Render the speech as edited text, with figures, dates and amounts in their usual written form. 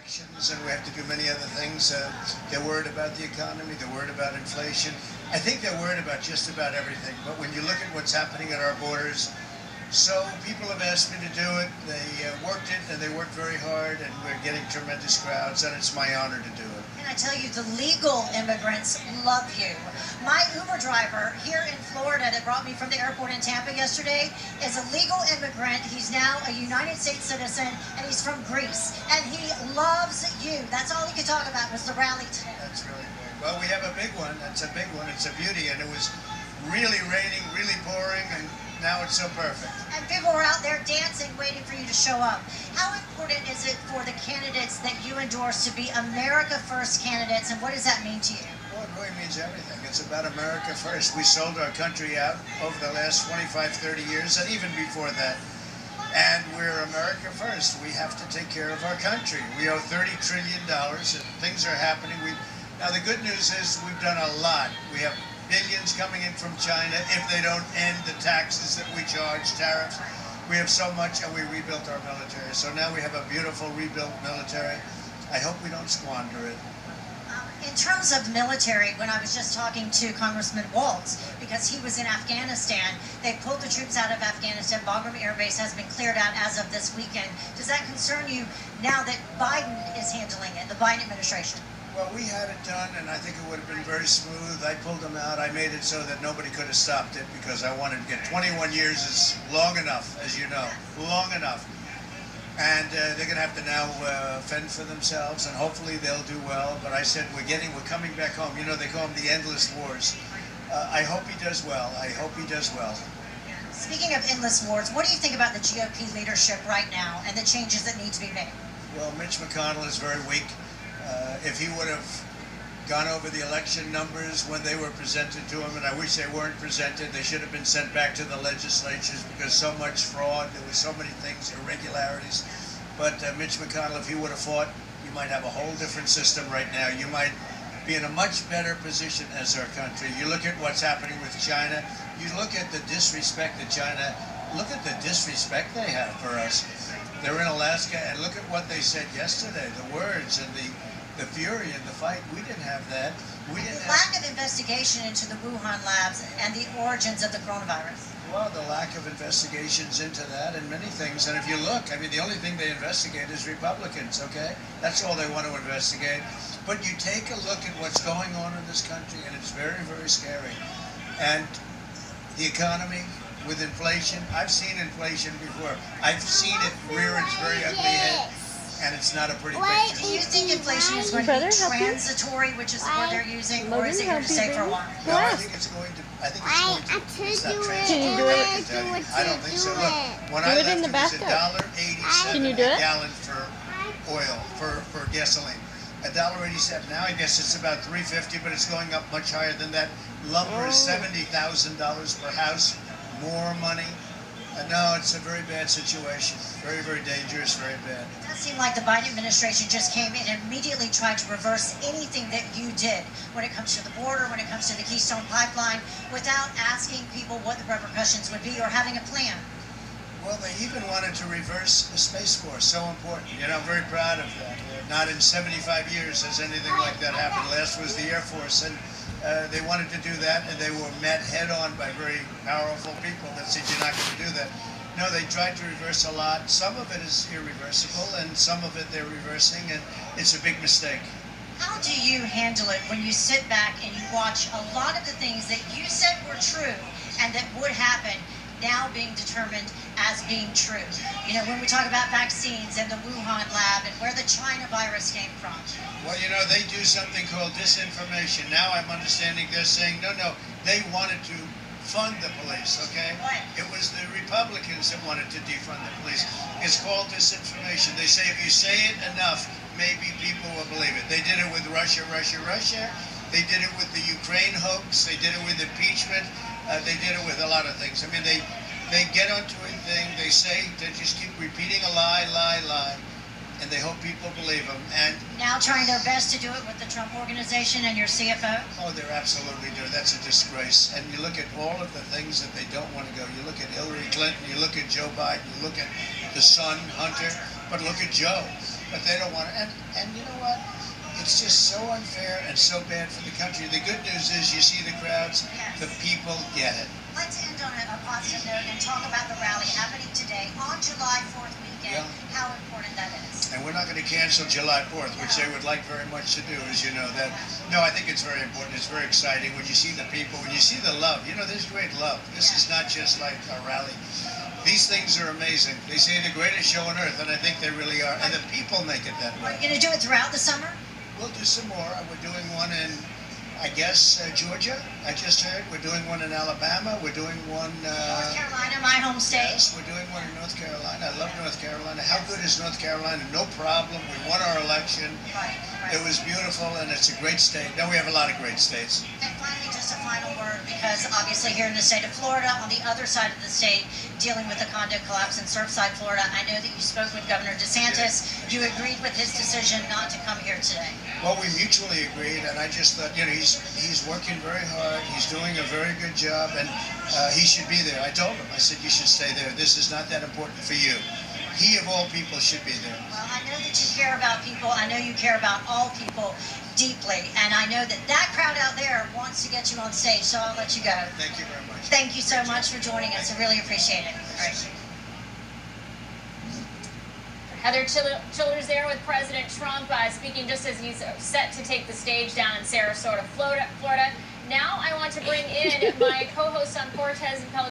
elections and we have to do many other things. They're worried about the economy. They're worried about inflation. I think they're worried about just about everything. But when you look at what's happening at our borders, so people have asked me to do it. They worked it, and they worked very hard, and we're getting tremendous crowds, and it's my honor to do it. And I tell you, the legal immigrants love you. My Uber driver here in Florida that brought me from the airport in Tampa yesterday is a legal immigrant. He's now a United States citizen, and he's from Greece. And he loves you. That's all he could talk about was the rally today. That's really good. Well, we have a big one. That's a big one. It's a beauty, and it was really raining, really pouring, and now it's so perfect. And people were out there dancing, waiting for you to show up. How important is it for the candidates that you endorse to be America First candidates, and what does that mean to you? Well, it really means everything. It's about America first. We sold our country out over the last 25, 30 years, and even before that. And we're America first. We have to take care of our country. We owe $30 trillion, and things are happening. Now, the good news is we've done a lot. We have billions coming in from China if they don't end the taxes that we charge, tariffs. We have so much, and we rebuilt our military. So now we have a beautiful rebuilt military. I hope we don't squander it. In terms of military, when I was just talking to Congressman Waltz, because he was in Afghanistan, they pulled the troops out of Afghanistan. Bagram Air Base has been cleared out as of this weekend. Does that concern you now that Biden is handling it, the Biden administration? Well, we had it done, and I think it would have been very smooth. I pulled them out. I made it so that nobody could have stopped it because I wanted to get 21 years is long enough, as you know, long enough. And they're going to have to now fend for themselves, and hopefully they'll do well. But I said we're coming back home. You know, they call them the endless wars. I hope he does well. I hope he does well. Speaking of endless wars, what do you think about the GOP leadership right now and the changes that need to be made? Well, Mitch McConnell is very weak. If he would have gone over the election numbers when they were presented to him, and I wish they weren't presented, they should have been sent back to the legislatures because so much fraud, there were so many things, irregularities. But Mitch McConnell, if he would have fought, you might have a whole different system right now. You might be in a much better position as our country. You look at what's happening with China, you look at the disrespect that China, look at the disrespect they have for us. They're in Alaska, and look at what they said yesterday, the words and the fury and the fight. We didn't have that. We didn't the lack of investigation into the Wuhan labs and the origins of the coronavirus. Well, the lack of investigations into that and many things. And if you look, I mean, the only thing they investigate is Republicans, okay? That's all they want to investigate. But you take a look at what's going on in this country, and it's very, very scary. And the economy with inflation, I've seen inflation before. I've seen it rear its very ugly head. And it's not a pretty picture. Do you think inflation is going to be transitory, which is the word they're using, or is it here to stay for a while? No, I think it's going to. It's not transitory. Can you do it? I don't think so. Look, when I left, it was $1.87 a gallon for oil, for gasoline. $1.87. Now I guess it's about $3.50, but it's going up much higher than that. Lumber is $70,000 per house. More money. No, it's a very bad situation. Very, very dangerous, very bad. It does seem like the Biden administration just came in and immediately tried to reverse anything that you did when it comes to the border, when it comes to the Keystone Pipeline, without asking people what the repercussions would be or having a plan. Well, they even wanted to reverse the Space Force, so important. You know, I'm very proud of that. Not in 75 years has anything like that happened. Last was the Air Force, and they wanted to do that, and they were met head-on by very powerful people that said, you're not going to do that. No, they tried to reverse a lot. Some of it is irreversible, and some of it they're reversing, and it's a big mistake. How do you handle it when you sit back and you watch a lot of the things that you said were true and that would happen now being determined as being true? You know, when we talk about vaccines and the Wuhan lab and where the China virus came from. Well, you know, they do something called disinformation. Now I'm understanding they're saying, no, they wanted to fund the police, okay? Right. It was the Republicans that wanted to defund the police. It's called disinformation. They say if you say it enough, maybe people will believe it. They did it with Russia. They did it with the Ukraine hoax. They did it with impeachment. They did it with a lot of things. I mean, they get onto a thing. They say, they just keep repeating a lie, and they hope people believe them. And now trying their best to do it with the Trump Organization and your CFO? Oh, they're absolutely doing. That's a disgrace. And you look at all of the things that they don't want to go. You look at Hillary Clinton, you look at Joe Biden, you look at the son, Hunter, but look at Joe. but they don't want to. And you know what? It's just so unfair and so bad for the country. The good news is you see the crowds, Yes. the people get it. Let's end on a positive note and talk about the rally happening today on July 4th weekend, how important that is. And we're not going to cancel July 4th, which they would like very much to do, as you know. That no, I think it's very important. It's very exciting when you see the people, when you see the love. You know, there's great love. This is not just like a rally. These things are amazing. They say the greatest show on earth, and I think they really are. And the people make it that Are way. you going to do it throughout the summer? We'll do some more. We're doing one in, I guess, Georgia. I just heard. We're doing one in Alabama. We're doing one. North Carolina, my home state. Yes, we're doing one in North Carolina. I love North Carolina. How good is North Carolina? No problem. We won our election. Right, It was beautiful, and it's a great state. Now, we have a lot of great states. And finally, just a final word, because obviously here in the state of Florida, on the other side of the state, dealing with the condo collapse in Surfside, Florida, I know that you spoke with Governor DeSantis. You agreed with his decision not to come here today. Well, we mutually agreed, and I just thought, you know, he's working very hard. He's doing a very good job, and he should be there. I told him, I said, you should stay there. This is not that important for you. He, of all people, should be there. Well, I know that you care about people. I know you care about all people deeply. And I know that that crowd out there wants to get you on stage, so I'll let you go. Thank you very much. Thank you so much for joining us. I really appreciate it. All right. Heather Childers there with President Trump speaking just as he's set to take the stage down in Sarasota, Florida. Now I want to bring in my co-host on Cortez and Pelican.